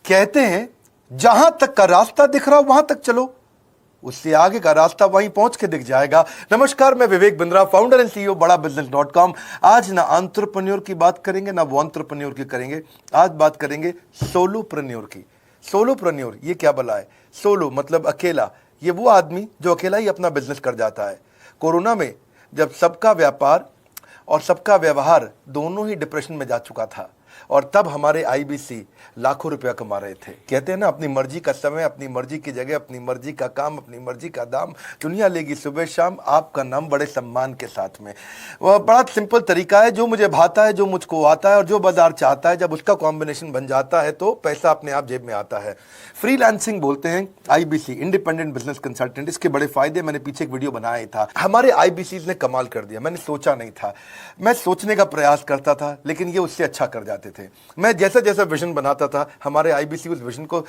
कहते हैं जहां तक का रास्ता दिख रहा वहां तक चलो, उससे आगे का रास्ता वहीं पहुंच के दिख जाएगा। नमस्कार, मैं Vivek Bindra, founder and CEO बड़ाबिजनेस.com। आज ना एंटरप्रेन्योर की बात करेंगे ना वो एंटरप्रेन्योर की करेंगे, आज बात करेंगे सोलोप्रेन्योर की। सोलोप्रेन्योर ये क्या भला है? सोलो मतलब अकेला। ये वो आदमी जो अकेला ही अपना बिजनेस कर जाता है। कोरोना में जब सबका व्यापार और सबका व्यवहार दोनों ही डिप्रेशन में जा चुका था, और तब हमारे आईबीसी लाखों रुपया कमा रहे थे। कहते हैं ना, अपनी मर्जी का समय, अपनी मर्जी की जगह, अपनी मर्जी का काम, अपनी मर्जी का दाम, दुनिया लेगी सुबह शाम आपका नाम बड़े सम्मान के साथ में। वह बड़ा सिंपल तरीका है, जो मुझे भाता है, जो मुझको आता है और जो बाजार चाहता है, जब उसका कॉम्बिनेशन बन जाता है तो पैसा अपने आप जेब में आता है। फ्रीलांसिंग बोलते हैं आईबीसी, इंडिपेंडेंट बिजनेस कंसल्टेंट। इसके बड़े फायदे मैंने पीछे एक वीडियो बनाया था। हमारे आईबीसी ने कमाल कर दिया, मैंने सोचा नहीं था। मैं सोचने का प्रयास करता था लेकिन ये उससे अच्छा कर जाते थे। मैं जैसा जैसा विजन बनाता था, हमारे आईबीसी उस विजन को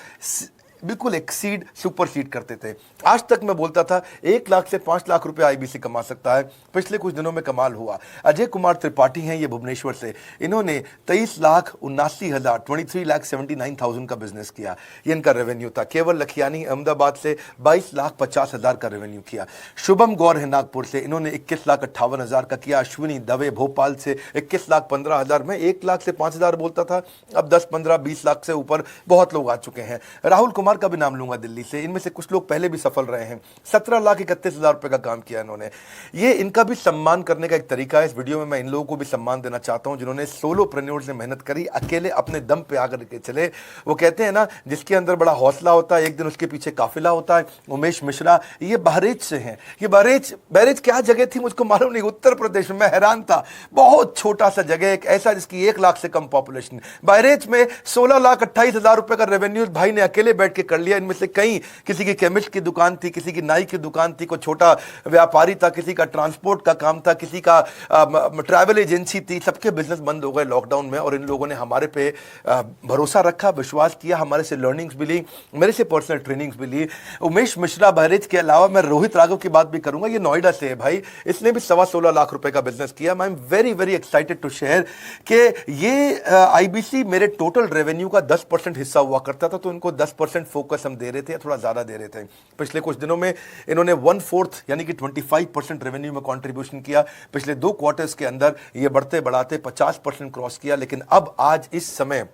बिल्कुल एक्सीड, सुपरसीड करते थे। आज तक मैं बोलता था 1 लाख से 5 लाख रुपए आईबीसी कमा सकता है। पिछले कुछ दिनों में कमाल हुआ। अजय कुमार त्रिपाठी हैं ये भुवनेश्वर से, इन्होंने 23,79,000 का बिजनेस किया। ये इनका रेवेन्यू था। केवल लखियानी अहमदाबाद से 22,50,000 का रेवेन्यू किया। शुभम गौर है नागपुर से, इन्होंने 21,58,000 का किया। अश्विनी दवे भोपाल से 21,15,000 में 1 लाख से 5,000 बोलता था, अब 10, 15, 20 लाख से ऊपर बहुत लोग आ चुके हैं। राहुल कुमार का भी नाम लूंगा दिल्ली से, इनमें से कुछ लोग पहले भी सफल रहे हैं। 17,31,000 रुपए का काम किया इन्होंने। ये इनका भी सम्मान करने का एक तरीका है। इस वीडियो में मैं इन लोगों को भी सम्मान देना चाहता हूं जिन्होंने सोलोप्रेन्योर से मेहनत करी, अकेले अपने दम पे आकर के चले। वो कहते हैं ना, जिसके अंदर बड़ा हौसला होता है एक दिन उसके पीछे काफिला होता है। उमेश मिश्रा ये बहरेच से हैं। ये बहरेच क्या जगह थी मुझको मालूम नहीं, उत्तर प्रदेश में। मैं हैरान था, बहुत छोटा सा जगह, एक ऐसा जिसकी 1 लाख से कम पॉपुलेशन। बहरेच में 16,28,000 रुपए का रेवेन्यू भाई ने अकेले बैठ के कर लिया। इनमें से कई, किसी की केमिस्ट की दुकान थी, किसी की नाई की दुकान थी, कोई छोटा व्यापारी था, किसी का ट्रांसपोर्ट का काम था, किसी का ट्रैवल एजेंसी थी। सबके बिजनेस बंद हो गए लॉकडाउन में, और इन लोगों ने हमारे पे भरोसा रखा, विश्वास किया, हमारे से लर्निंग्स भी ली, मेरे से पर्सनल ट्रेनिंग्स भी ली। उमेश मिश्रा बहरेच के अलावा मैं रोहित राघव की बात भी करूंगा। ये नोएडा से है भाई, इसने भी 16.25 लाख रुपए का बिजनेस किया। I am very very excited to share कि ये आईबीसी मेरे टोटल रेवेन्यू का 10% हिस्सा हुआ करता था, तो इनको 10% फोकस हम दे रहे थे, थोड़ा ज्यादा दे रहे थे। पिछले कुछ दिनों में इन्होंने 1/4 यानी कि 25% रेवेन्यू में कंट्रीब्यूशन किया। पिछले 2 क्वार्टर्स के अंदर ये बढ़ते बढ़ाते 50% क्रॉस किया। लेकिन अब आज इस समय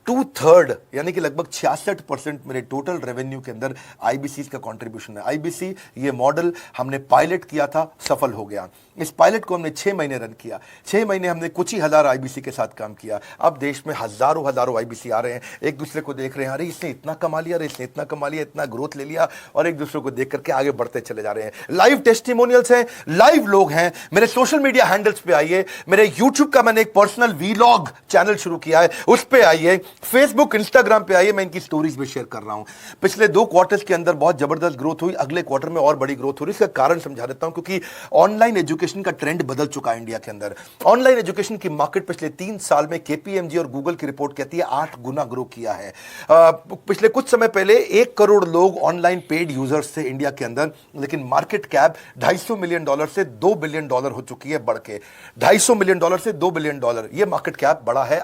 2/3 यानी कि लगभग 66% मेरे टोटल रेवेन्यू के अंदर आईबीसी का कंट्रीब्यूशन है। आईबीसी ये मॉडल हमने पायलट किया था, सफल हो गया। इस पायलट को हमने 6 महीने रन किया। 6 महीने हमने कुछ ही हजार आईबीसी के साथ काम किया। अब देश में हजारों आईबीसी आ रहे हैं, एक दूसरे को देख रहे हैं, अरे इसने इतना कमा लिया, अरे इसने इतना कमा लिया, इतना ग्रोथ ले लिया, और एक दूसरे को देख करके आगे बढ़ते चले जा रहे हैं। लाइव टेस्टिमोनियल्स हैं, लाइव लोग हैं। मेरे सोशल मीडिया हैंडल्स पे आइए, मेरे यूट्यूब का मैंने एक पर्सनल वीलॉग चैनल शुरू किया है, उस पे आइए, फेसबुक इंस्टाग्राम पे आइए, मैं इनकी स्टोरीज में शेयर कर रहा हूं। पिछले 2 क्वार्टर्स के अंदर बहुत जबरदस्त ग्रोथ हुई, अगले क्वार्टर में और बड़ी ग्रोथ हो रही है। इसका कारण समझा देता हूं, क्योंकि ऑनलाइन एजुकेशन का ट्रेंड बदल चुका है इंडिया के अंदर। ऑनलाइन एजुकेशन की मार्केट पिछले 3 साल में केपीएमजी और गूगल की रिपोर्ट कहती है 8 गुना ग्रो किया है। पिछले कुछ समय पहले 1 करोड़ लोग ऑनलाइन पेड यूजर्स थे इंडिया के अंदर, लेकिन मार्केट कैप $250 मिलियन से $2 बिलियन हो चुकी है, बढ़ के $250 मिलियन से $2 बिलियन। ये मार्केट कैप बड़ा है।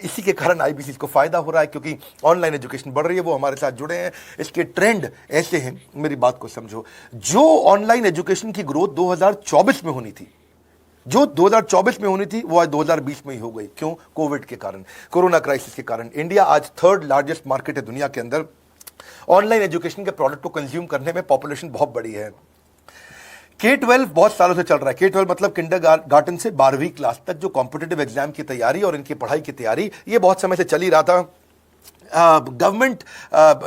इसी के कारण आईबीसी को फायदा हो रहा है, क्योंकि ऑनलाइन एजुकेशन बढ़ रही है, वो हमारे साथ जुड़े हैं। इसके ट्रेंड ऐसे हैं, मेरी बात को समझो। जो ऑनलाइन एजुकेशन की ग्रोथ 2024 में होनी थी, जो 2024 में होनी थी, वो आज 2020 में ही हो गई। क्यों? कोविड के कारण, कोरोना क्राइसिस के कारण। इंडिया आज 3rd लार्जेस्ट मार्केट है दुनिया के अंदर। ऑनलाइन एजुकेशन के प्रोडक्ट को कंज्यूम करने में पॉपुलेशन बहुत बड़ी है। K-12 बहुत सालों से चल रहा है। K-12 मतलब किंडरगार्टन से 12वीं क्लास तक जो कॉम्पिटिटिव एग्जाम की तैयारी और इनकी पढ़ाई की तैयारी, ये बहुत समय से चल ही रहा था। गवर्नमेंट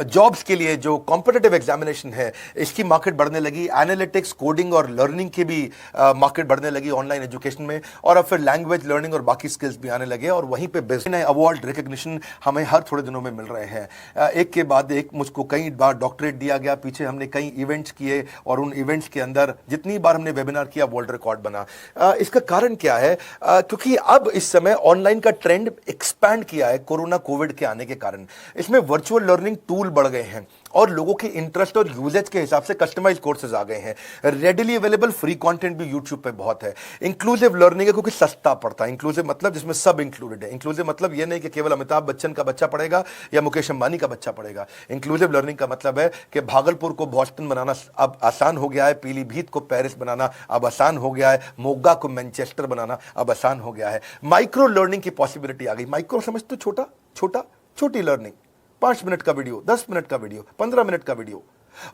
जॉब्स के लिए जो कॉम्पिटिटिव एग्जामिनेशन है, इसकी मार्केट बढ़ने लगी। एनालिटिक्स, कोडिंग और लर्निंग की भी मार्केट बढ़ने लगी ऑनलाइन एजुकेशन में, और अब फिर लैंग्वेज लर्निंग और बाकी स्किल्स भी आने लगे, और वहीं पे बिजनेस अवार्ड रिकग्निशन हमें हर थोड़े दिनों में मिल रहे हैं। एक के बाद एक मुझको कई बार डॉक्टरेट दिया गया। पीछे हमने कई इवेंट्स किए, और उन इवेंट्स के अंदर जितनी बार हमने वेबिनार किया, वर्ल्ड रिकॉर्ड बना। इसका कारण क्या है? क्योंकि अब इस समय ऑनलाइन का ट्रेंड एक्सपैंड किया है कोरोना कोविड के आने के कारण। इसमें वर्चुअल लर्निंग टूल बढ़ गए हैं और लोगों के इंटरेस्ट और यूजेज के हिसाब से कस्टमाइज कोर्सेज आ गए हैं। रेडिली अवेलेबल फ्री कंटेंट भी यूट्यूब पे बहुत है। इंक्लूसिव लर्निंग है क्योंकि सस्ता पड़ता है। इंक्लूसिव मतलब जिसमें सब इंक्लूडेड है। इंक्लूसिव मतलब ये नहीं कि केवल अमिताभ बच्चन का बच्चा पढ़ेगा या मुकेश अंबानी का बच्चा पढ़ेगा। इंक्लूसिव लर्निंग का मतलब है कि भागलपुर को बॉस्टन बनाना अब आसान हो गया है, पीलीभीत को पेरिस बनाना अब आसान हो गया है, मोगा को मैनचेस्टर बनाना अब आसान हो गया है। माइक्रो लर्निंग की पॉसिबिलिटी आ गई। माइक्रो समझ तो छोटी लर्निंग, 5 मिनट का वीडियो, 10 मिनट का वीडियो, 15 मिनट का वीडियो।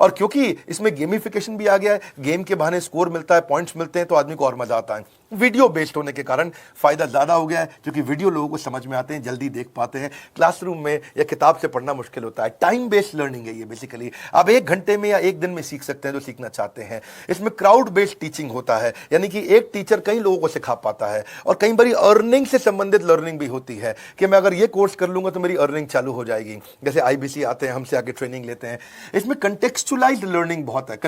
और क्योंकि इसमें गेमिफिकेशन भी आ गया है, गेम के बहाने स्कोर मिलता है, पॉइंट्स मिलते हैं, तो आदमी को और मजा आता है। वीडियो बेस्ड होने के कारण फायदा ज्यादा हो गया है क्योंकि वीडियो लोगों को समझ में आते हैं, जल्दी देख पाते हैं। क्लासरूम में या किताब से पढ़ना मुश्किल होता है। टाइम बेस्ड लर्निंग है ये बेसिकली। आप 1 घंटे में या 1 दिन में सीख सकते हैं जो सीखना चाहते हैं। इसमें क्राउड बेस्ड टीचिंग होता है, यानी कि एक टीचर कई लोगों को सिखा पाता है। और कई बार अर्निंग से संबंधित लर्निंग भी होती है कि मैं अगर ये कोर्स कर लूंगा तो मेरी अर्निंग चालू हो जाएगी। जैसे IBC आते हैं, हमसे आगे ट्रेनिंग लेते हैं। इसमें कंटेक्चुअलाइज्ड लर्निंग बहुत है।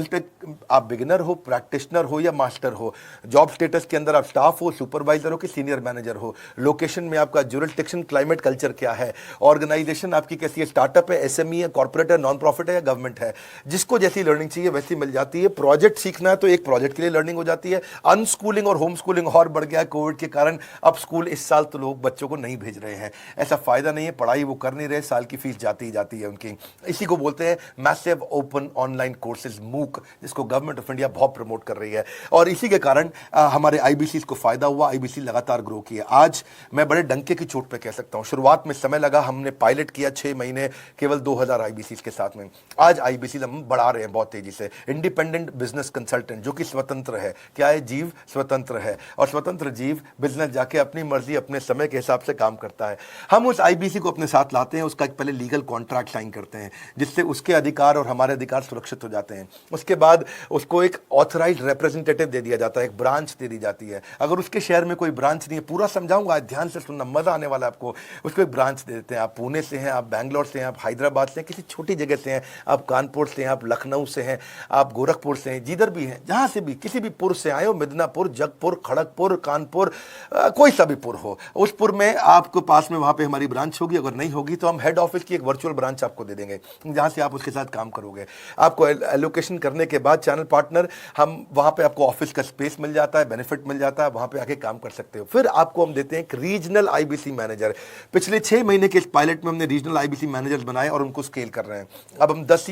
आप बिगिनर हो, प्रैक्टिशनर हो या मास्टर हो, जॉब स्टेटस के अंदर आप स्टाफ हो, सुपरवाइजर हो कि सीनियर मैनेजर हो, लोकेशन में आपका जुरिस्डिक्शन, क्लाइमेट, कल्चर क्या है, ऑर्गेनाइजेशन आपकी कैसी है, स्टार्टअप है, SME है, कॉर्पोरेट है, नॉन प्रॉफिट है या गवर्नमेंट है, जिसको जैसी लर्निंग चाहिए वैसी मिल जाती है। प्रोजेक्ट सीखना है तो एक प्रोजेक्ट के लिए लर्निंग हो जाती है। अनस्कूलिंग और होम स्कूलिंग और बढ़ गया है कोविड के कारण। अब स्कूल इस साल तो लोग बच्चों को नहीं भेज रहे हैं, ऐसा फायदा नहीं है, पढ़ाई वो कर नहीं रहे, साल की फीस जाती ही जाती है उनकी। इसी को बोलते हैं massive open online courses, MOOC, जिसको गवर्नमेंट ऑफ इंडिया बहुत प्रमोट कर रही है। और इसी के कारण हमारे IBC को फायदा हुआ। IBC लगातार ग्रो किया। आज मैं बड़े डंके की चोट पे कह सकता हूं, शुरुआत में समय लगा, हमने पायलट किया 6 महीने केवल 2000 IBC के साथ में। आज IBC हम बढ़ा रहे हैं बहुत तेजी से। इंडिपेंडेंट बिजनेस कंसल्टेंट जो कि स्वतंत्र है। क्या है? जीव स्वतंत्र है और स्वतंत्र जीव बिजनेस जाके अपनी मर्जी अपने समय के हिसाब से काम करता है। हम उस IBC को अपने साथ लाते हैं, उसका एक पहले लीगल कॉन्ट्रैक्ट साइन करते हैं जिससे उसके अधिकार और हमारे अधिकार सुरक्षित हो जाते हैं। उसके बाद उसको एक ऑथराइज्ड रिप्रेजेंटेटिव दे दिया जाता है, एक ब्रांच दे दी जाती है। अगर उसके शहर में कोई ब्रांच नहीं है, पूरा समझाऊंगा, ध्यान से सुनना, मजा आने वाला है आपको। उसको एक ब्रांच दे देते हैं। आप पुणे से हैं, आप बैंगलोर से हैं, आप हैदराबाद से हैं, किसी छोटी जगह से हैं, आप कानपुर से हैं, आप लखनऊ से हैं, आप गोरखपुर से हैं, जिधर भी हैं, जहां से भी किसी भी पुर से आए हो, मिदनापुर, जगपुर, खड़गपुर, कानपुर, कोई सा भी पुर हो, उस पुर में आपको पास में वहां पे हमारी ब्रांच होगी। अगर नहीं होगी तो हम हेड ऑफिस की एक वर्चुअल ब्रांच आपको दे देंगे जहां से आप उसके साथ काम करोगे। आपको एलोकेशन करने के बाद चैनल पार्टनर, हम वहां पे आपको ऑफिस का स्पेस मिल जाता है, बेनिफिट मिल जाता है, वहां पे आके काम कर सकते हो। फिर आपको हम देते हैं एक रीजनल IBC मैनेजर। पिछले 6 महीने के इस पायलट में हमने रीजनल IBC मैनेजर बनाए और उनको स्केल कर रहे हैं। अब हम 10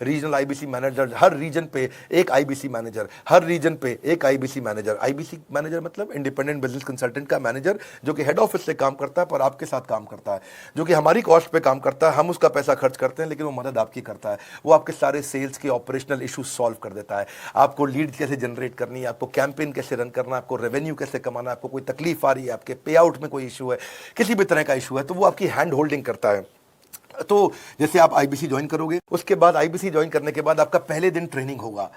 रीजनल IBC मैनेजर, हर रीजन पे एक IBC मैनेजर, हर रीजन पे एक IBC मैनेजर। IBC मैनेजर मतलब इंडिपेंडेंट बिजनेस कंसल्टेंट का मैनेजर, जो कि हेड ऑफिस से काम करता है पर आपके साथ काम करता है, जो कि हमारी कॉस्ट पे काम करता है। हम उसका पैसा खर्च करते हैं लेकिन वो मदद आपकी करता है। वो आपके सारे सेल्स के ऑपरेशनल इशूज सॉल्व कर देता है। आपको लीड कैसे जनरेट करनी है, आपको कैंपेन कैसे रन करना है, आपको रेवेन्यू कैसे कमाना है, आपको कोई तकलीफ आ रही है, आपके पे आउट में कोई इशू है, किसी भी तरह का इशू है, तो वो आपकी हैंड होल्डिंग करता है। तो जैसे आप IBC ज्वाइन करोगे, उसके बाद IBC ज्वाइन करने के बाद आपका पहले दिन ट्रेनिंग होगा।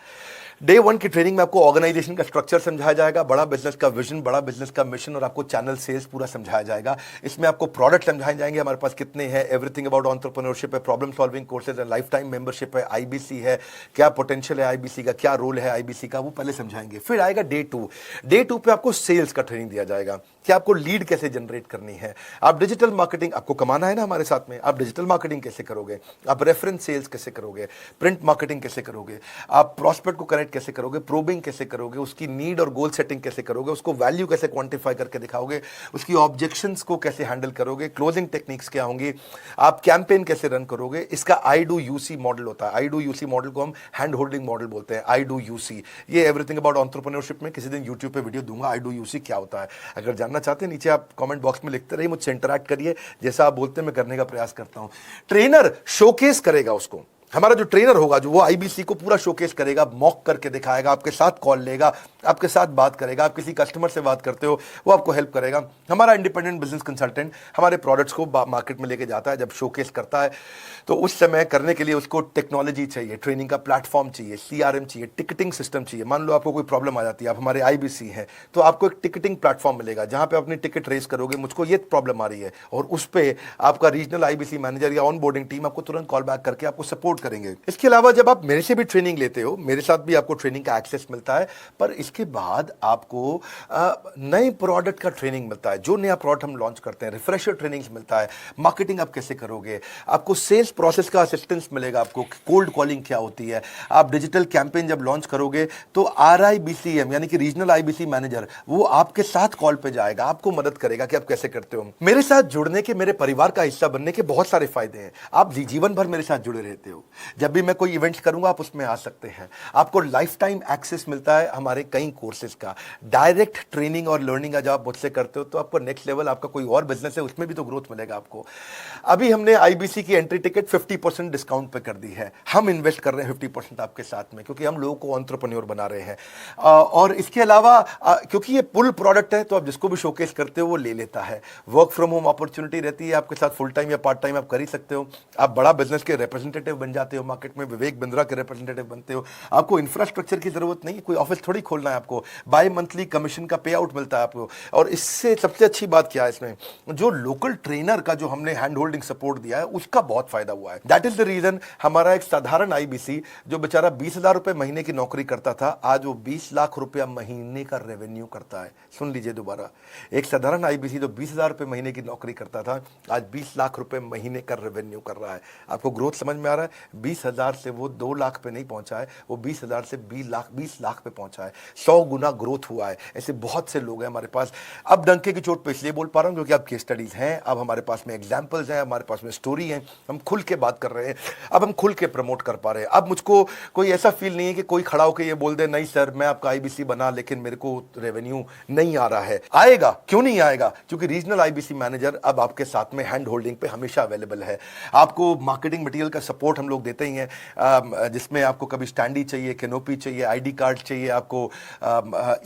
डे 1 की ट्रेनिंग में आपको ऑर्गेनाइजेशन का स्ट्रक्चर समझाया जाएगा, बड़ा बिजनेस का विजन, बड़ा बिजनेस का मिशन और आपको चैनल सेल्स पूरा समझाया जाएगा। इसमें आपको प्रोडक्ट समझाए जाएंगे, हमारे पास कितने हैं, एवरीथिंग अबाउट एंटरप्रेन्योरशिप है, प्रॉब्लम सॉल्विंग कोर्सेज है, लाइफ टाइम मेंबरशिप है, IBC है, क्या पोटेंशियल है IBC का, क्या रोल है IBC का, वो पहले समझाएंगे। फिर आएगा डे 2। डे 2 पे आपको सेल्स का ट्रेनिंग दिया जाएगा कि आपको लीड कैसे जनरेट करनी है, आप डिजिटल मार्केटिंग, आपको कमाना है ना हमारे साथ में, आप डिजिटल मार्केटिंग कैसे करोगे, आप रेफरेंस सेल्स कैसे करोगे, प्रिंट मार्केटिंग कैसे करोगे, आप प्रॉस्पेक्ट को कनेक्ट कैसे करोगे, प्रोबिंग कैसे करोगे, उसकी नीड और गोल सेटिंग कैसे करोगे, उसको वैल्यू कैसे क्वांटिफाई करके दिखाओगे, उसकी ऑब्जेक्शंस को कैसे हैंडल करोगे, क्लोजिंग टेक्निक्स क्या होंगी, आप कैंपेन कैसे रन करोगे। इसका I do UC मॉडल होता है। I do UC मॉडल को हम हैंड होल्डिंग मॉडल बोलते हैं। I do UC, ये एवरीथिंग अबाउट एंटरप्रेन्योरशिप में किसी दिन यूट्यूब पे वीडियो दूंगा। I do UC क्या होता है, अगर जानना चाहते हैं नीचे आप कमेंट बॉक्स में लिखते रहिए, मुझसे इंटरैक्ट करिए, जैसा आप बोलते हैं मैं करने का प्रयास करता हूं। ट्रेनर शोकेस करेगा उसको, हमारा जो ट्रेनर होगा जो वो IBC को पूरा शोकेस करेगा, मॉक करके दिखाएगा, आपके साथ कॉल लेगा, आपके साथ बात करेगा, आप किसी कस्टमर से बात करते हो वो आपको हेल्प करेगा। हमारा इंडिपेंडेंट बिजनेस कंसल्टेंट हमारे प्रोडक्ट्स को मार्केट में लेके जाता है। जब शोकेस करता है तो उस समय करने के लिए उसको टेक्नोलॉजी चाहिए, ट्रेनिंग का प्लेटफॉर्म चाहिए, CRM चाहिए, टिकटिंग सिस्टम चाहिए। मान लो आपको कोई प्रॉब्लम आ जाती है, आप हमारे IBC हैं, तो आपको एक टिकटिंग प्लेटफॉर्म मिलेगा जहां पे अपनी टिकट रेस करोगे, मुझको ये प्रॉब्लम आ रही है, और उस पर आपका रीजनल IBC मैनेजर या ऑन बोर्डिंग टीम आपको तुरंत कॉल बैक करके आपको सपोर्ट करेंगे। इसके अलावा जब आप मेरे से भी ट्रेनिंग लेते हो, मेरे साथ भी आपको ट्रेनिंग का एक्सेस मिलता है, पर इसके बाद आपको नए प्रोडक्ट का ट्रेनिंग मिलता है। जो नया प्रोडक्ट हम लॉन्च करते हैं, रिफ्रेशर ट्रेनिंग्स मिलता है, मार्केटिंग आप कैसे करोगे, आपको सेल्स प्रोसेस का असिस्टेंस मिलेगा, आपको कोल्ड कॉलिंग क्या होती है, आप डिजिटल कैंपेन जब लॉन्च करोगे तो RIBCM यानी कि रीजनल IBC मैनेजर वो आपके साथ कॉल पे जाएगा, आपको मदद करेगा कि आप कैसे करते हो। मेरे साथ जुड़ने के, मेरे परिवार का हिस्सा बनने के बहुत सारे फायदे हैं। आप जीवन भर मेरे साथ जुड़े रहते हो, जब भी मैं कोई इवेंट करूंगा आप उसमें आ सकते हैं। आपको लाइफ टाइम एक्सेस मिलता है हमारे कई कोर्सेज का, डायरेक्ट ट्रेनिंग और लर्निंग जब आप मुझसे करते हो तो आपको नेक्स्ट लेवल, आपका कोई और बिजनेस है उसमें भी तो ग्रोथ मिलेगा आपको। अभी हमने IBC की एंट्री टिकट 50% डिस्काउंट पे कर दी है। हम इन्वेस्ट कर रहे हैं 50% आपके साथ में, क्योंकि हम लोगों को एंटरप्रेन्योर बना रहे हैं। और इसके अलावा क्योंकि ये पुल प्रोडक्ट है तो आप जिसको भी शोकेस करते हो वो ले लेता है। वर्क फ्रॉम होम अपॉर्चुनिटी रहती है आपके साथ, फुल टाइम या पार्ट टाइम आप कर ही सकते हो। आप बड़ा बिजनेस के रिप्रेजेंटेटिव बन जाते हो, मार्केट में विवेक बिंद्रा के रिप्रेजेंटेटिव बनते हो। आपको इंफ्रास्ट्रक्चर की जरूरत नहीं है, कोई ऑफिस थोड़ी खोलना है आपको, बाय मंथली कमीशन का पे आउट मिलता है आपको। और इससे सबसे अच्छी बात क्या है, इसमें जो लोकल ट्रेनर का जो हमने हैंड होल्डिंग सपोर्ट दिया है उसका बहुत फायदा हुआ है। दैट इज द रीजन हमारा एक साधारण IBC जो बेचारा 20,000 रुपए महीने की नौकरी करता था, आज वो 20 लाख रुपया महीने का रेवेन्यू करता है। सुन लीजिए दोबारा, एक साधारण IBC जो 20,000 रुपए महीने की नौकरी करता था, आज 20 लाख रुपए महीने का रेवेन्यू कर रहा है। आपको ग्रोथ समझ में आ रहा है? 20,000 से वो 2 लाख पे नहीं पहुंचा है, वो 20,000 से 20 लाख पे पहुंचा है। 100 गुना ग्रोथ हुआ है। ऐसे बहुत से लोग हैं हमारे पास। अब डंके की चोट पे इसलिए बोल पा रहा हूं क्योंकि अब केस स्टडीज हैं, अब हमारे पास में एग्जांपल्स हैं, हमारे पास में स्टोरी है, हम खुल के बात कर रहे हैं, अब हम खुल के प्रमोट कर पा रहे हैं। अब मुझको कोई ऐसा फील नहीं है कि कोई खड़ा होकर ये बोल दे नहीं सर मैं आपका IBC बना लेकिन मेरे को रेवेन्यू नहीं आ रहा है। आएगा, क्यों नहीं आएगा? क्योंकि रीजनल IBC मैनेजर अब आपके साथ में हैंड होल्डिंग पे हमेशा अवेलेबल है। आपको मार्केटिंग मटेरियल का सपोर्ट हम लोग देते ही हैं, जिसमें आपको कभी स्टैंडी चाहिए, कैनोपी चाहिए, ID कार्ड चाहिए, आपको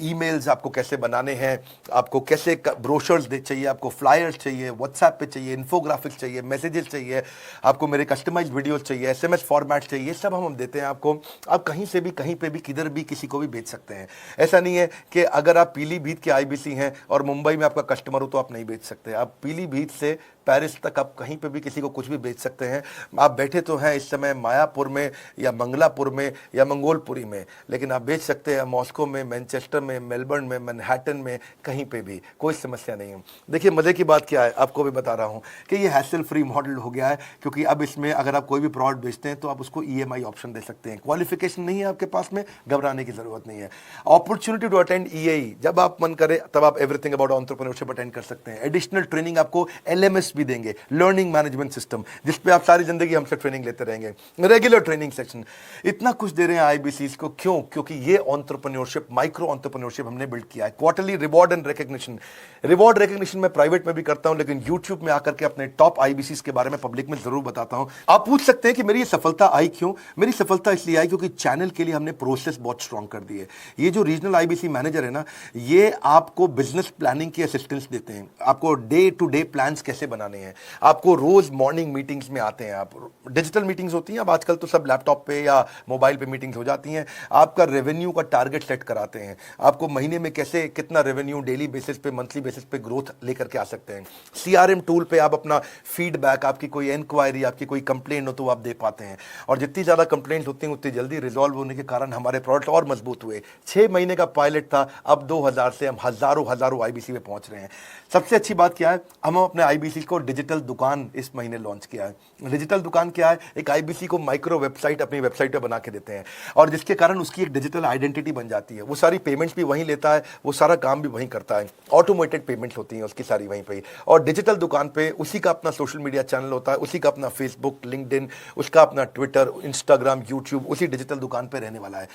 ईमेल्स आपको कैसे बनाने हैं, आपको कैसे ब्रोशर्स चाहिए, आपको फ्लायर्स चाहिए, व्हाट्सएप पे चाहिए, इन्फोग्राफिक्स चाहिए, मैसेजेस चाहिए, आपको मेरे कस्टमाइज्ड वीडियोस चाहिए, SMS फॉर्मेट चाहिए, सब हम देते हैं आपको। आप कहीं से भी, कहीं पे भी, किधर भी किसी को भी बेच सकते हैं। ऐसा नहीं है कि अगर आप पीलीभीत के IBC हैं और मुंबई में आपका कस्टमर हो तो आप नहीं बेच सकते। आप पीलीभीत से पेरिस तक आप कहीं पे भी किसी को कुछ भी बेच सकते हैं। आप बैठे तो हैं इस समय मायापुर में या मंगलापुर में या मंगोलपुरी में, लेकिन आप बेच सकते हैं मॉस्को में, मैनचेस्टर में, मेलबर्न में, मैनहट्टन में, कहीं पे भी, कोई समस्या नहीं है। देखिए मजे की बात क्या है, आपको भी बता रहा हूं कि ये हैसल फ्री मॉडल हो गया है, क्योंकि अब इसमें अगर आप कोई भी प्रोडक्ट बेचते हैं तो आप उसको EMI ऑप्शन दे सकते हैं। क्वालिफिकेशन नहीं है आपके पास में, घबराने की जरूरत नहीं है। अपॉर्चुनिटी टू अटेंड EAE, जब आप मन करे तब आप एवरीथिंग अबाउट एंटरप्रेन्योरशिप अटेंड कर सकते हैं। एडिशनल ट्रेनिंग आपको LMS भी देंगे, लर्निंग मैनेजमेंट सिस्टम, जिसपे आप सारी जिंदगी हमसे ट्रेनिंग लेते रहेंगे। रेगुलर ट्रेनिंग सेक्शन, इतना कुछ दे रहे हैं IBCs को। क्यों? क्योंकि ये एंटरप्रेन्योरशिप, माइक्रो एंटरप्रेन्योरशिप हमने बिल्ड किया है। Quarterly reward and recognition, reward recognition मैं प्राइवेट में भी करता हूं, लेकिन यूट्यूब में आकर के अपने टॉप IBCs के बारे में पब्लिक में जरूर बताता हूं। आप पूछ सकते हैं कि मेरी ये सफलता आई क्यों? मेरी सफलता इसलिए आई क्योंकि चैनल के लिए हमने प्रोसेस बहुत स्ट्रांग कर दी है। ये जो रीजनल IBC मैनेजर है ना, ये आपको बिजनेस प्लानिंग की असिस्टेंस देते हैं, आपको डे टू डे प्लान्स कैसे बनाने हैं, आपको रोज मॉर्निंग मीटिंग्स में आते हैं। आप डिजिटल मीटिंग्स होती हैं, अब आजकल तो सब लैपटॉप पे या मोबाइल पे मीटिंग्स हो जाती हैं। आपका रेवेन्यू का टारगेट सेट कराते हैं, आपको महीने में कैसे कितना रेवेन्यू डेली बेसिस पे, मंथली बेसिस पे ग्रोथ लेकर के आ सकते हैं। CRM टूल पे आप अपना फीडबैक, आपकी कोई इंक्वायरी, आपकी कोई कंप्लेंट हो तो आप दे पाते हैं, और जितनी ज्यादा कंप्लेंट होती हैं उतनी जल्दी रिजॉल्व होने के कारण हमारे प्रोडक्ट और मजबूत हुए। 6 महीने का पायलट था, अब 2000 से हम हजारों IBC में पहुंच रहे हैं। सबसे अच्छी बात क्या है, हम अपने IBC को डिजिटल दुकान इस महीने लॉन्च किया है। डिजिटल दुकान क्या है? एक IBC को माइक्रो वेबसाइट अपनी वेबसाइट पे बना के देते हैं, और जिसके कारण उसकी एक डिजिटल आइडेंटिटी बन जाती है। वो सारी पेमेंट्स भी वहीं लेता है, वो सारा काम भी वहीं करता है, ऑटोमेटेड पेमेंट्स होती हैं उसकी सारी वहीं पे। और डिजिटल दुकान पे उसी का अपना सोशल मीडिया चैनल होता है, उसी का अपना फेसबुक, लिंक्डइन, उसका अपना ट्विटर, इंस्टाग्राम, यूट्यूब उसी डिजिटल दुकान पे रहने वाला है।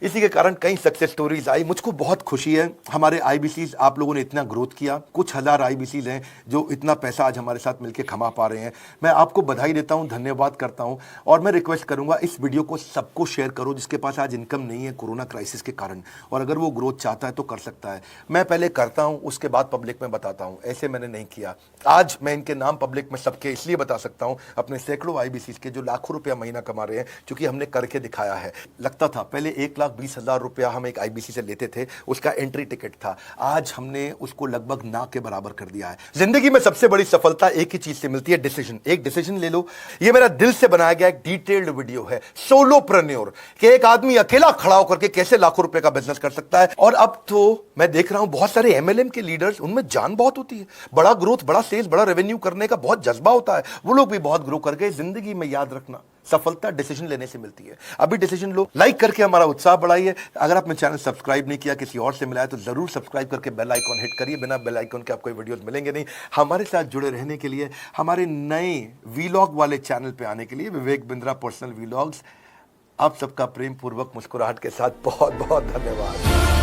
इसी के कारण कई सक्सेस स्टोरीज आई। मुझको बहुत खुशी है हमारे IBCs, आप लोगों ने इतना ग्रोथ किया। कुछ हजार IBCs हैं जो इतना पैसा आज हमारे साथ मिलकर कमा पा रहे हैं। मैं आपको बधाई देता हूं, धन्यवाद करता हूं, और मैं रिक्वेस्ट करूंगा इस वीडियो को सबको शेयर करो जिसके पास आज इनकम नहीं है कोरोना क्राइसिस के कारण, और अगर वो ग्रोथ चाहता है तो कर सकता है। मैं पहले करता हूं, उसके बाद पब्लिक में बताता हूं, ऐसे मैंने नहीं किया। आज मैं इनके नाम पब्लिक में सबके इसलिए बता सकता हूं, अपने सैकड़ों IBCs के जो लाखों रुपया महीना कमा रहे हैं, क्योंकि हमने करके दिखाया है। लगता था पहले 1,20,000 रुपया हम एक IBC से लेते थे, उसका एंट्री टिकट था, आज हमने उसको लगभग ना के बराबर कर दिया है। जिंदगी में सबसे बड़ी सफलता एक ही चीज से मिलती है, डिसीजन। एक डिसीजन ले लो, ये मेरा दिल से बनाया गया एक डिटेल्ड वीडियो है सोलोप्रेन्योर कि एक आदमी अकेला खड़ा होकर के कैसे लाखों रुपए का बिजनेस कर सकता है। और अब तो मैं देख रहा हूं बहुत सारे एमएलएम के लीडर्स, उनमें जान बहुत होती है, बड़ा ग्रोथ, बड़ा सेल्स, बड़ा रेवेन्यू करने का बहुत जज्बा होता है, वो लोग भी बहुत ग्रो कर गए। जिंदगी में याद रखना, सफलता डिसीजन लेने से मिलती है। अभी डिसीजन लो, लाइक करके हमारा उत्साह बढ़ाइए। अगर आपने चैनल सब्सक्राइब नहीं किया, किसी और से मिला है, तो जरूर सब्सक्राइब करके बेल आइकॉन हिट करिए। बिना बेल आइकॉन के आपको वीडियोस मिलेंगे नहीं। हमारे साथ जुड़े रहने के लिए, हमारे नए वीलॉग वाले चैनल पे आने के लिए, विवेक बिंद्रा पर्सनल वीलॉग्स, आप सबका प्रेम पूर्वक मुस्कुराहट के साथ बहुत बहुत धन्यवाद।